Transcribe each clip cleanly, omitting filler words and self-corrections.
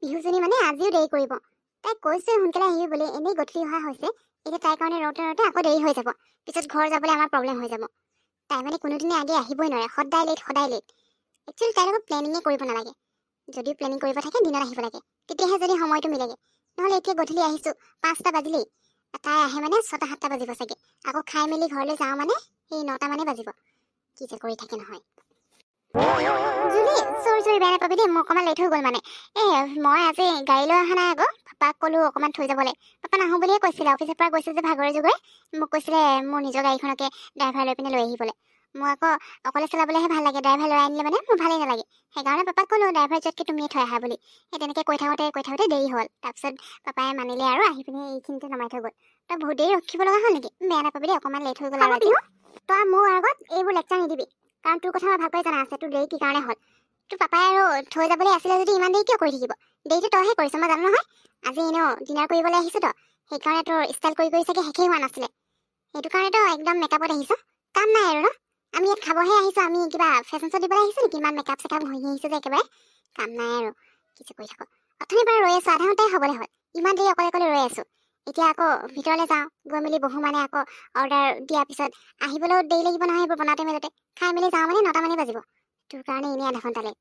পিহুজনী মানে আজিও দেৰি কৰিব। তাই কৈছে সোনকালে আহিবি বুলি, এনেই গধূলি অহা হৈছে। এতিয়া তাইৰ কাৰণে ৰওঁতে ৰওঁতে আকৌ দেৰি হৈ যাব। পিছত ঘৰ যাবলৈ আমাৰ প্ৰব্লেম হৈ যাব। তাই মানে কোনোদিনে আগে আহিবই নোৱাৰে, সদায় লেট সদায় লেট। একচুৱেলি তাইৰ লগত প্লেনিঙে কৰিব নালাগে। যদি প্লেনিং কৰিব থাকে দিনত আহিব লাগে, তেতিয়াহে যদি সময়টো মিলেগে। নহ'লে এতিয়া গধূলি আহিছোঁ 5টা বাজিলেই, তাই আহে মানে 6টা 7টা বাজিব চাগে। আকৌ খাই মেলি ঘৰলৈ যাওঁ মানে সেই 9টা মানে বাজিব। কি যে কৰি থাকে নহয়। জুলি চৰি বেয়া নাপাবি দেই, মোৰ অকণমান লেট হৈ গ'ল মানে। মই আজি গাড়ী লৈ অহা নাই আকৌ। পাপাক ক'লো অকণমান থৈ যাবলৈ। পাপা নাহোঁ বুলিয়ে কৈছিলে, অফিচৰ পৰা গৈছে যে ভাগৰে যুগৰে। মোক কৈছিলে মোৰ নিজৰ গাড়ীখনকে ড্ৰাইভাৰ লৈ পিনে লৈ আহিবলৈ। মই আকৌ অকলে চলাবলৈহে ভাল লাগে, ড্ৰাইভাৰ লৈ আনিলে মানে মোৰ ভালেই নালাগে। সেইকাৰণে পাপাক ক'লো ড্ৰাইভাৰ যোৱাতকৈ তুমিয়ে থৈ আহা বুলি। সেই তেনেকৈ কৈ থাকোঁতে দেৰি হ'ল। তাৰপিছত পাপাই মানিলে আৰু আহি পিনে এইখিনিতে নমাই থৈ গ'ল। তই বহুত দেৰি ৰখিব লগা হ'ল নেকি? বেয়া নাপাবি দেই, অকণমান লেট হৈ গ'ল আৰু আজি। তই মোৰ আগত এইবোৰ লেকচাৰ নিদিবি, কাৰণ তোৰ কথা মই ভালকৈ জনা আছে। তোৰ দেৰি কি কাৰণে হ'ল। তোৰ পাপাই আৰু থৈ যাবলৈ আছিলে যদি ইমান দেৰি কিয় কৰি থাকিব? দেৰিটো তইহে কৰিছ, মই জানো নহয়। আজি এনেও ডিনাৰ কৰিবলৈ আহিছ তই, সেইকাৰণে তোৰ ষ্টাইল কৰি চাগে শেষেই হোৱা নাছিলে। সেইটো কাৰণে তই একদম মেকআপত আহিছ। কাম নাই আৰু ন? আমি ইয়াত খাবহে আহিছোঁ, আমি কিবা ফেশ্বন শ্ব' দিবলৈ আহিছোঁ নেকি? ইমান মেকআপ চেকআপ ঘঁহি আহিছোঁ যে একেবাৰে। কাম নাই আৰু কি যে কৰি থাক। অথনিৰ পৰা ৰৈ আছোঁ, আধা ঘণ্টাই হ'বলৈ হ'ল। ইমান দেৰি অকলে অকলে ৰৈ আছোঁ। এতিয়া আকৌ ভিতৰলৈ যাওঁ, গৈ মেলি বহো মানে আকৌ অৰ্ডাৰ দিয়াৰ পিছত আহিবলৈও দেৰি লাগিব নহয়। এইবোৰ বনাওঁতে মেলোতে খাই মেলি যাওঁ মানে 9টা মানে বাজিব। তোৰ কাৰণে এনেই আধা ঘণ্টা লেট।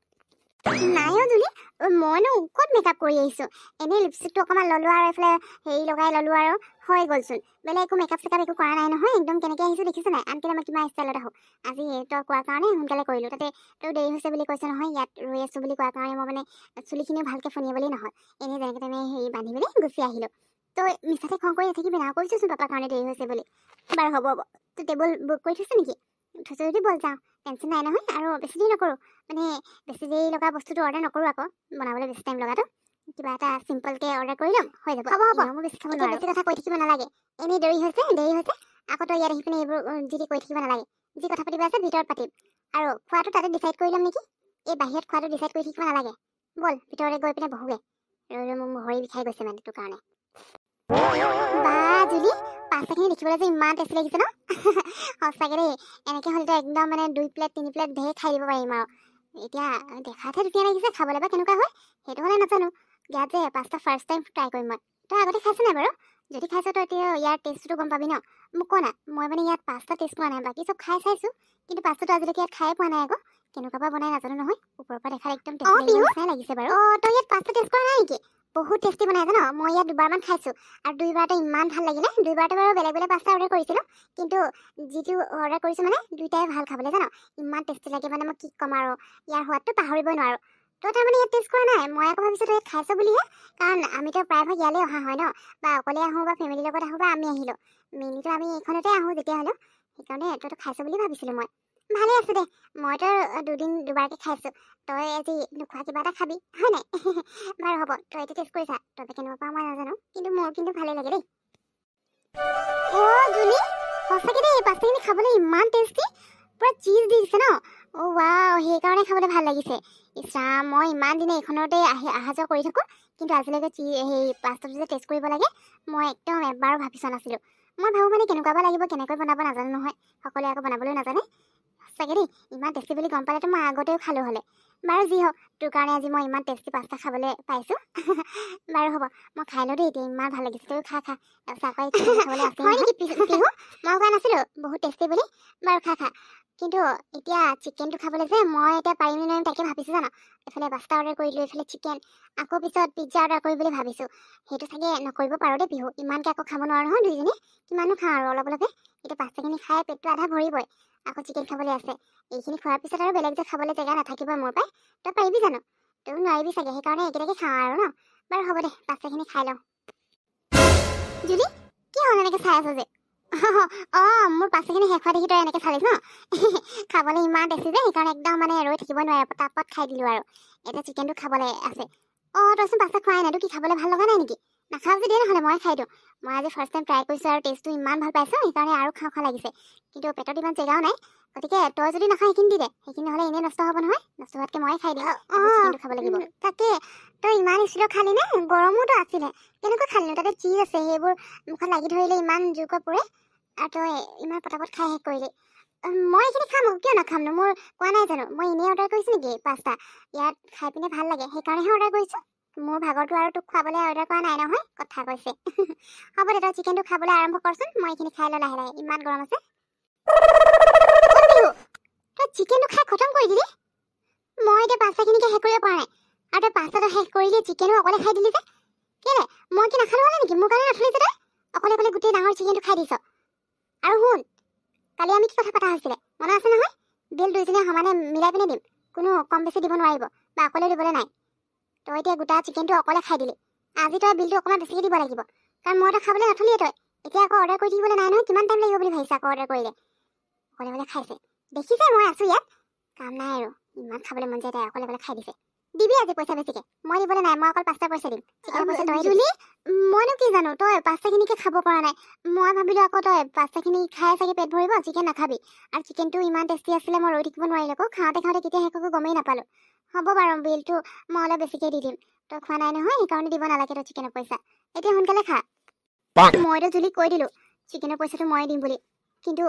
নাই অ' জুলি, মইনো ক'ত মেকআপ কৰি আহিছোঁ। এনেই লিপষ্টিকটো অকণমান ল'লোঁ আৰু এইফালে হেৰি লগাই ল'লোঁ আৰু হৈ গ'লচোন। বেলেগ একো মেকআপ চেকআপ একো কৰা নাই নহয়। একদম কেনেকৈ আহিছোঁ দেখিছ নাই? আনকি মই কিমান ষ্টাইলত আহোঁ। আজি তই কোৱাৰ কাৰণে সোনকালে কৰিলোঁ। তাতে তই দেৰি হৈছে বুলি কৈছে নহয়, ইয়াত ৰৈ আছোঁ বুলি কোৱাৰ কাৰণে মই মানে চুলিখিনিও ভালকৈ ফনিবলৈ নহ'ল। এনেই যেনেকৈ তেনে হেৰি বান্ধি মেলি গুচি আহিলোঁ। তই মিছাতে খং কৰি নাথাকিবি না, কৈছোঁচোন পাপাৰ কাৰণে দেৰি হৈছে বুলি। বাৰু হ'ব। তই টেবুল বুক কৰি থৈছ নেকি? থৈছ যদি বল যাওঁ, টেনশ্যন নাই নহয়। আৰু বেছি দেৰি নকৰোঁ, মানে বেছি দেৰি লগা বস্তুটো অৰ্ডাৰ নকৰোঁ আকৌ, বনাবলৈ বেছি টাইম লগাটো। কিবা এটা চিম্পলকৈ অৰ্ডাৰ কৰি ল'ম, হৈ যাব। হ'ব মই বেছি খাব নোৱাৰোঁ। বেছি কথা কৈ থাকিব নালাগে। এনেই দেৰি হৈছে আকৌ তই ইয়াত আহি পিনে এইবোৰ যি কৈ থাকিব নালাগে। যি কথা পাতিব আছে ভিতৰত পাতিম। আৰু খোৱাটো তাতে ডিচাইড কৰি ল'ম নেকি? এই বাহিৰত খোৱাটো ডিচাইড কৰি থাকিব নালাগে। ব'ল ভিতৰলৈ গৈ পিনে বহোগে। মোৰ ভৰি বিষাই গৈছে মানে তোৰ কাৰণে। বা জুলি, পাস্তাখিনি দেখিবলৈ যে ইমান টেষ্টি লাগিছে ন? সঁচাকৈ দেই, এনেকৈ হ'লেতো একদম মানে 2 প্লেট 3 প্লেট ধেৰ খাই দিব পাৰিম আৰু। এতিয়া দেখাতহে ধুনীয়া লাগিছে, খাবলৈ বা কেনেকুৱা হয় সেইটো হ'লে নাজানো। ইয়াত যে পাস্তা ফাৰ্ষ্ট টাইম ট্ৰাই কৰিম মই। তই আগতে খাইছ নাই বাৰু? যদি খাইছ তই এতিয়া ইয়াৰ টেষ্টটো গম পাবি ন? মোক ক না, মই মানে ইয়াত পাস্তা টেষ্ট কৰা নাই, বাকী চব খাই চাইছোঁ, কিন্তু পাস্তাটো আজিলৈকে ইয়াত খাই পোৱা নাই আকৌ। কেনেকুৱা বা বনাই নাজানো নহয়। ওপৰৰ পৰা দেখাত একদম টেষ্টি লাগিছে বাৰু। তই ইয়াত পাস্তা টেষ্ট কৰা নাই নেকি? বহুত টেষ্টি বনাই জানো? মই ইয়াত 2বাৰমান খাইছোঁ, আৰু 2বাৰতে ইমান ভাল লাগিলে। 2বাৰতে বাৰু বেলেগ বেলেগ পাস্তা অৰ্ডাৰ কৰিছিলোঁ, কিন্তু যিটো অৰ্ডাৰ কৰিছোঁ মানে 2টাই ভাল খাবলৈ জানো? ইমান টেষ্টি লাগে মানে মই কি ক'ম আৰু। ইয়াৰ সোৱাদটো পাহৰিবই নোৱাৰোঁ। তই তাৰমানে ইয়াত টেষ্ট কৰা নাই? মই আকৌ ভাবিছোঁ তই ইয়াত খাইছ বুলিহে, কাৰণ আমিতো প্ৰায়ভাগ ইয়ালৈ অহা হয় ন, বা অকলে আহোঁ বা ফেমিলিৰ লগত আহোঁ বা আমি আহিলোঁ। মেইনলিতো আমি এইখনতে আহোঁ যেতিয়া হ'লেও, সেইকাৰণে তইতো খাইছ বুলি ভাবিছিলোঁ মই। ভালে আছে দে, মইতো 2বাৰকৈ খাইছোঁ। তই আজি নোখোৱা কিবা এটা খাবি, হয় নাই? বাৰু হ'ব, তই এইটো টেষ্ট কৰিছা। তই কেনেকুৱা পাওঁ মই নাজানো, কিন্তু মোৰ কিন্তু ভালেই লাগে দেই। জুলি, সঁচাকৈ দেই পাস্তাখিনি খাবলৈ ইমান টেষ্টি, পুৰা চীজ দি দিছে ন? ৱাও, সেইকাৰণে খাবলৈ ভাল লাগিছে। ইছ ৰাম, মই ইমান দিনে এইখনতে অহা যোৱা কৰি থাকোঁ, কিন্তু আজিলৈকে সেই পাস্তাটো যে টেষ্ট কৰিব লাগে মই একদম এবাৰো ভাবি চোৱা নাছিলোঁ। মই ভাবোঁ মানে কেনেকুৱা বা লাগিব, কেনেকৈ বনাব নাজানো নহয়। সকলোৱে আকৌ বনাবলৈও নাজানে। সঁচাকৈ দেই, ইমান টেষ্টি বুলি গম পালেতো মই আগতেও খালোঁ হ'লে। বাৰু যি হওক, তোৰ কাৰণে আজি মই ইমান টেষ্টি পাস্তা খাবলৈ পাইছোঁ। বাৰু হ'ব, মই খাই লওঁ দেই এতিয়া, ইমান ভাল লাগিছে। তইও খা। তাৰপিছত আকৌ খাবলৈ আছে হয় নেকি পিহু? মই কোৱা নাছিলোঁ বহুত টেষ্টি বুলি? বাৰু খা। কিন্তু এতিয়া চিকেনটো খাবলৈ যে মই এতিয়া পাৰিম নে নোৱাৰিম তাকে ভাবিছোঁ জানো? এইফালে পাস্তা অৰ্ডাৰ কৰিলোঁ, এইফালে চিকেন, আকৌ পিছত পিজ্জা অৰ্ডাৰ কৰিম বুলি ভাবিছোঁ। সেইটো চাগে নকৰিব পাৰোঁ দেই পিহু, ইমানকৈ আকৌ খাব নোৱাৰোঁ নহয় দুইজনী। কিমানো খাওঁ আৰু অলপে। এতিয়া পাস্তাখিনি খাই পেটটো আধা ভৰিবই, আকৌ চিকেন খাবলৈ আছে। এইখিনি খোৱাৰ পিছত আৰু বেলেগ যে খাবলৈ জেগা নাথাকিব মোৰ পাই। তই পাৰিবি জানো? তইও নোৱাৰিবি চাগে, সেইকাৰণে একেলগে খাওঁ আৰু ন? বাৰু হ'ব দে, পাস্তাখিনি খাই লওঁ। জুলি, কি হ'ল এনেকৈ চাই আছ যে? মোৰ পাস্তাখিনি শেষ হোৱা দেখি তই এনেকৈ চালিছ ন? খাবলৈ ইমান টেষ্টি যে, সেইকাৰণে একদম মানে ৰৈ থাকিব নোৱাৰে, পটাপট খাই দিলোঁ আৰু। এতিয়া চিকেনটো খাবলৈ আছে। তইচোন পাস্তা খোৱাই নাই, তোৰ কি খাবলৈ ভাল লগা নাই নেকি? নাখাওঁ যদি নহ'লে মই খাই দিওঁ। মই আজি ফাৰ্ষ্ট টাইম ট্ৰাই কৰিছোঁ আৰু টেষ্টটো ইমান ভাল পাইছোঁ, সেইকাৰণে আৰু খাওঁ লাগিছে। কিন্তু পেটত ইমান জেগাও নাই, গতিকে তই যদি নাখাওঁ সেইখিনি দি দে। সেইখিনি নহ'লে এনেই নষ্ট হ'ব নহয়, নষ্ট হোৱাতকৈ ময়ে খাই দিম। চিকেনটো খাব লাগিব। তাকে, তই ইমান স্পীডত খালি নে? গৰমোতো আছিলে। কেনেকৈ খালিনো? তাতে চীজ আছে, সেইবোৰ মুখত লাগি ধৰিলে ইমান জোৰকৈ পুৰে, আৰু তই ইমান পটাপট খাই শেষ কৰিলি। মই এইখিনি খাম, কিয় নাখামনো? মোৰ কোৱা নাই জানো মই এনেই অৰ্ডাৰ কৰিছোঁ নেকি পাস্তা? ইয়াত খাই পিনে ভাল লাগে, সেইকাৰণেহে অৰ্ডাৰ কৰিছোঁ। মোৰ ভাগৰটো আৰু তোক খুৱাবলৈ অৰ্ডাৰ কৰা নাই নহয়, কথা কৈছে। হ'ব দে, তই চিকেনটো খাবলৈ আৰম্ভ কৰচোন, মই এইখিনি খাই লওঁ লাহে লাহে, ইমান গৰম আছে। তই চিকেনটো খাই খতম কৰি দিলি। মই এতিয়া পাস্তাখিনিকে শেষ কৰিব পৰা নাই, আৰু তই পাস্তাটো শেষ কৰিলি, চিকেনো অকলে খাই দিলি যে কেলে? মই কি নাখালো হ'লে নেকি? মোৰ কাৰণে নাখালি যে তই অকলে অকলে গোটেই ডাঙৰ চিকেনটো খাই দিছ। আৰু শুন, কালি আমি কি কথা পতা হৈছিলে মনত আছে নহয়? বিল দুইজনীয়ে সমানে মিলাই পিনে দিম, কোনো কম বেছি দিব নোৱাৰিব বা অকলে দিবলৈ নাই। তই এতিয়া গোটা চিকেনটো অকলে খাই দিলি, আজি তই বিলটো অকণমান বেছিকৈ দিব লাগিব, কাৰণ মই তই খাবলৈ নথলিয়ে। তই এতিয়া আকৌ অৰ্ডাৰ কৰি থাকিবলৈ নাই নহয়, কিমান টাইম লাগিব বুলি ভাবিছা আকৌ অৰ্ডাৰ কৰিলে? অকলে অকলে খাইছে, দেখিছে মই আছো ইয়াত, কাম নাই আৰু ইমান খাবলৈ মন যায়, তাই অকলে অকলে খাই দিছে। দিবি আজি পইচা বেছিকে, মই দিবলৈ নাই, মই অকল পাস্তা পইচা দিম। জুলি, মইনো কি জানো তই পাস্তাখিনিকে খাব পৰা নাই। মই ভাবিলো আকৌ তই পাস্তাখিনি খাই চাগে পেট ভৰিব, চিকেন নাখাবি। আৰু চিকেনটো ইমান টেষ্টি আছিলে, মই ৰৈ থাকিব নোৱাৰিলো আকৌ, খাওঁতে খাওঁতে কেতিয়া শেষ হৈ গমেই নাপালো। হ'ব বাৰু, বিলটো মই অলপ বেছিকে দি দিম, তই খোৱা নাই নহয় সেইকাৰণে দিব নালাগে তই চিকেনৰ পইচা। এতিয়া সোনকালে খা। মইতো জুলিক কৈ দিলো চিকেনৰ পইচাটো মই দিম বুলি, কিন্তু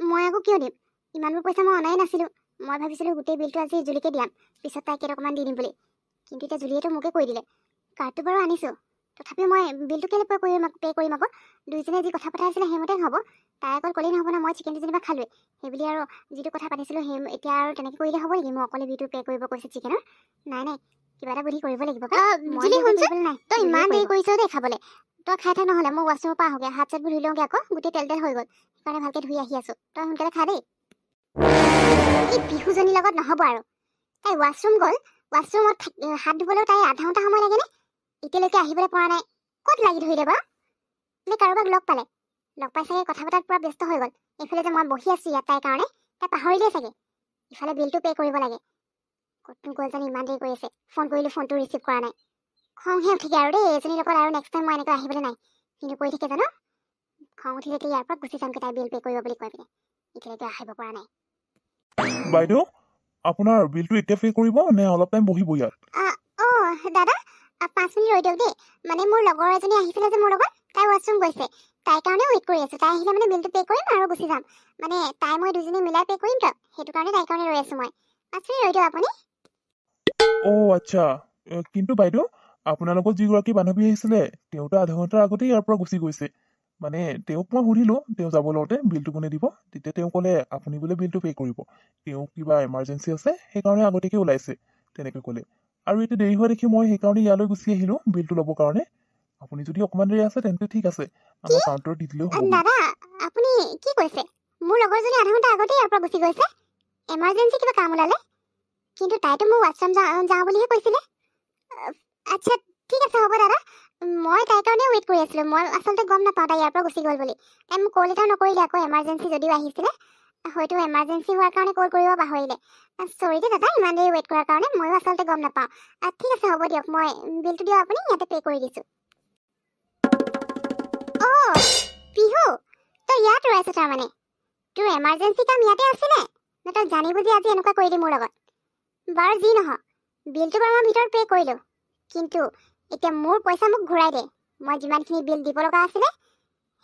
মই আকৌ কিয় দিম? ইমানবোৰ পইচা মই অনাই নাছিলো। মই ভাবিছিলো গোটেই বিলটো আজি জুলিকে দিয়াম, পিছত তাই কেইটকামান দি দিম বুলি। কিন্তু এতিয়া জুলিয়েতো মোকে কৈ দিলে। কাৰ্ডটো বাৰু আনিছো, তথাপিও মই বিলটো কেলৈ পে' কৰিম আকৌ? দুইজনে যি কথা পতা আছিলে সেইমতে হ'ব। তাই অকল ক'লেই নহ'ব ন, মই চিকেনটো যেনিবা খালোৱে, সেইবুলি আৰু যিটো কথা পাতিছিলো সেই এতিয়া আৰু তেনেকৈ কৰিলে হ'ব নেকি? মই অকলে বিলটো পে' কৰিব কৈছে চিকেনৰ? নাই নাই, কিবা এটা বুদ্ধি কৰিব লাগিব। তই ইমান দেৰি কৰিছ দেই খাবলৈ, তই খাই থাক নহ'লে, মই ৱাছৰুমৰ পৰা আহোঁগৈ, হাত চাতবোৰ ধুই লওঁগৈ আকৌ, গোটেই তেল তেল হৈ গ'ল, সেইকাৰণে ভালকৈ ধুই আহি আছো। তই সোনকালে খা দেই। এই বিহুজনীৰ লগত নহ'ব আৰু, তাই ৱাছৰুম গ'ল, ৱাছৰুমত হাত ধুবলৈও তাই আধা ঘণ্টা সময় লাগেনে? এতিয়ালৈকে আহিবলৈ পৰা নাই, ক'ত লাগি ধৰিলে বাৰু? নে কাৰোবাক লগ পালে? লগ পাই চাগে কথা পতাত পুৰা ব্যস্ত হৈ গ'ল। এইফালে যে মই বহি আছো ইয়াত তাইৰ কাৰণে, তাই পাহৰিলেই চাগে। ইফালে বিলটো পে' কৰিব লাগে, ক'তনো গ'ল জানি ইমান দেৰি কৰি আছে। ফোন কৰিলো, ফোনটো ৰিচিভ কৰা নাই। খংহে উঠিকে আৰু দেই, এজনীৰ লগত আৰু নেক্সট টাইম মই এনেকৈ আহিবলৈ নাই। কিন্তু কৰি থাকে জানো, খং উঠিলে ইয়াৰ পৰা গুচি যামগৈ তাই বিল পে' কৰিব বুলি কৈ পিনে। এতিয়ালৈকে আহিব পৰা নাই। বাইদেউ, আপোনাৰ বিলটো এতিয়া পে' কৰিব নে অলপ টাইম বহিব ইয়াত? দাদা 5 মিনিট ৰৈ দিয়ক দেই, মানে মোৰ লগৰ এজনী আহিছিলে যে মোৰ লগত, তাই ৱাছৰুম গৈছে, তাইৰ কাৰণে ৱেইট কৰি আছো। তাই আহিলে মানে বিলটো পে' কৰিম আৰু গুচি যাম, মানে তাই মই দুজনী মিলাই পে' কৰিম, তো সেইটো কাৰণে তাইৰ কাৰণে ৰৈ আছো মই। 5 মিনিট ৰৈ দিয়ক আপুনি। আচ্ছা, কিন্তু বাইদেউ, আপোনাৰ লগত যিগৰাকী বান্ধৱী আহিছিলে তেওঁতো আধা ঘণ্টাৰ আগতেই ইয়াৰ পৰা গুচি গৈছে। মানে তেওঁক মই সুধিলো, তেওঁ যাব লওঁতে বিলটো কোনে দিব, তেতিয়া তেওঁ ক'লে আপুনি বোলে বিলটো পে' কৰিব, তেওঁ কিবা এমাৰ্জেঞ্চি আছে সেইকাৰণে আগতীয়াকৈ ওলাইছে, তেনেকৈ ক'লে। আৰু এতিয়া দেৰি হোৱা দেখি মই সেইকাৰণে ইয়ালৈ গুচি আহিলো বিলটো ল'বৰ কাৰণে। আপুনি যদি অকণমান দেৰি আছে তেন্তে ঠিক আছে, আমাৰ কাউণ্টাৰত দি দিলেও হ'ব। দাদা আপুনি কি কৈছে? মোৰ লগৰজনী আধা ঘণ্টা আগতেই ইয়াৰ পৰা গুচি গৈছে, এমাৰ্জেঞ্চি কিবা কাম ওলালে, কিন্তু তাইতো মোৰ ৱাছৰুম যাওঁ বুলিহে কৈছিলে। আচ্ছা ঠিক আছে, হ'ব দাদা, মই তাইৰ কাৰণে ৱেইট কৰি আছিলো। মই আচলতে গম নাপাওঁ তাই ইয়াৰ পৰা গুচি গ'ল বুলি। তাই মোক কল এটাও নকৰিলে আকৌ, এমাৰ্জেঞ্চি যদিও আহিছিলে, হয়তো এমাৰ্জেঞ্চি হোৱাৰ কাৰণে কল কৰিব পাহৰিলে। চৰি দেই দাদা, ইমান দেৰি ৱেইট কৰাৰ কাৰণে, ময়ো আচলতে গম নাপাওঁ। ঠিক আছে হ'ব দিয়ক, মই বিলটো দিয়ক আপুনি, ইয়াতে পে' কৰি দিছোঁ। পিহু, তই ইয়াত ৰৈ আছ তাৰমানে? তোৰ এমাৰ্জেঞ্চি কাম ইয়াতে আছিলে নে তই জানি বুজি আজি এনেকুৱা কৰিলি মোৰ লগত? বাৰু যি নহওক, বিলটো বাৰু মই ভিতৰত পে' কৰিলোঁ, কিন্তু এতিয়া মোৰ পইচা মোক ঘূৰাই দে। মই যিমানখিনি বিল দিব লগা আছিলে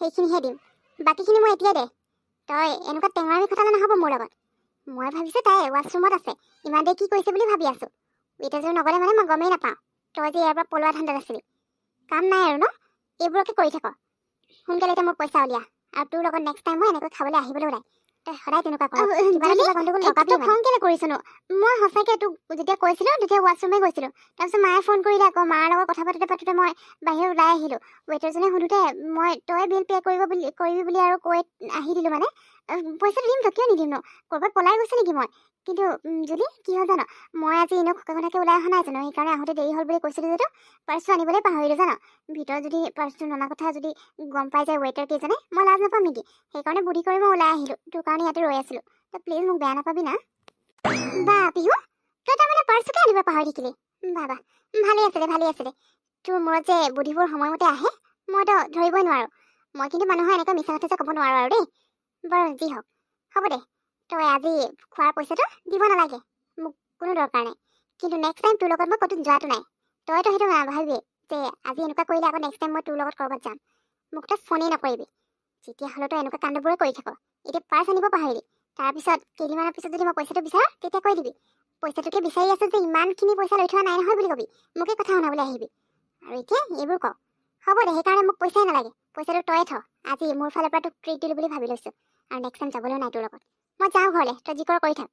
সেইখিনিহে দিম, বাকীখিনি মই এতিয়াই দে। তই এনেকুৱা টেঙৰামি খটালে নহ'ব মোৰ লগত। মই ভাবিছোঁ তাই ৱাছৰুমত আছে, ইমান দেৰি কি কৰিছে বুলি ভাবি আছোঁ। এতিয়াযোৰ নগ'লে মানে মই গমেই নাপাওঁ তই যে ইয়াৰ পৰা পলোৱা ধান্দাত আছিলি। কাম নাই আৰু ন, এইবোৰকে কৰি থাক। সোনকালে এতিয়া মোৰ পইচা উলিয়া, আৰু তোৰ লগত নেক্সট টাইম মই এনেকৈ খাবলৈ আহিবলৈও নাই। তই সদায় তেনেকুৱা কৰ, খং কেলে কৰিছনো? মই সঁচাকৈ তোক যেতিয়া কৈছিলোঁ তেতিয়া ৱাছৰুমে গৈছিলোঁ, তাৰপিছত মায়ে ফোন কৰিলে আকৌ, মাৰ লগত কথা পাতোতে মই বাহিৰত ওলাই আহিলোঁ। ৱেটাৰজনে সুধোতে মই তই বিল পে' কৰিবি বুলি আৰু কৈ আহি দিলোঁ। মানে পইচাটো দিম তো, কিয় নিদিম ন? ক'ৰবাত পলাই গৈছে নেকি মই? কিন্তু যদি কি হয় জানো, মই আজি এনেও ঘটনাকৈ ওলাই অহা নাই জানো, সেইকাৰণে আহোঁতে দেৰি হ'ল বুলি কৈছিলোঁ যদিও পাৰ্চটো আনিবলৈ পাহৰিলোঁ জানো। ভিতৰত যদি পাৰ্চটো ননা কথা যদি গম পাই যায় ৱেটাৰ কেইজনে, মই লাজ নাপাম নেকি? সেইকাৰণে বুদ্ধি কৰি মই ওলাই আহিলোঁ, তোৰ কাৰণে ইয়াতে ৰৈ আছিলোঁ। তই প্লিজ মোক বেয়া নাপাবি না। বা পিহু, তই তাৰমানে পাৰ্চটোকে আনিব পাহৰি থাকিলি? বাবা ভালেই আছে দে। তোৰ মূৰত যে বুদ্ধিবোৰ সময়মতে আহে, মইতো ধৰিবই নোৱাৰোঁ। মই কিন্তু মানুহৰ এনেকৈ মিছা কথা যে ক'ব নোৱাৰোঁ আৰু দেই। বাৰু যি হওক, হ'ব দে, তই আজি খোৱাৰ পইচাটো দিব নালাগে, মোক কোনো দৰকাৰ নাই। কিন্তু নেক্সট টাইম তোৰ লগত মই ক'তো যোৱাটো নাই। তইতো সেইটো নাভাবিবি যে আজি এনেকুৱা কৰিলে আকৌ নেক্সট টাইম মই তোৰ লগত ক'ৰবাত যাম। মোক তই ফোনেই নকৰিবি, যেতিয়াহ'লে তই এনেকুৱা কাণ্ডবোৰে কৰি থাক। এতিয়া পাৰ্চ আনিব পাহৰিলি, তাৰপিছত কেইদিনমানৰ পিছত যদি মই পইচাটো বিচাৰোঁ তেতিয়া কৈ দিবি পইচাটোকে বিচাৰি আছো যে ইমানখিনি পইচা লৈ থোৱা নাই নহয় বুলি কবি মোকে কথা শুনাবলৈ আহিবি আৰু এতিয়া এইবোৰ ক হ'ব দে সেইকাৰণে মোক পইচাই নালাগে পইচাটো তয়ে থ আজি মোৰ ফালৰ পৰা তোক ট্ৰিট দিলোঁ বুলি ভাবি লৈছোঁ আৰু নেক্সট টাইম যাবলৈও নাই তোৰ লগত মই যাওঁ ঘৰলৈ তই যি কৰ কৰি থাক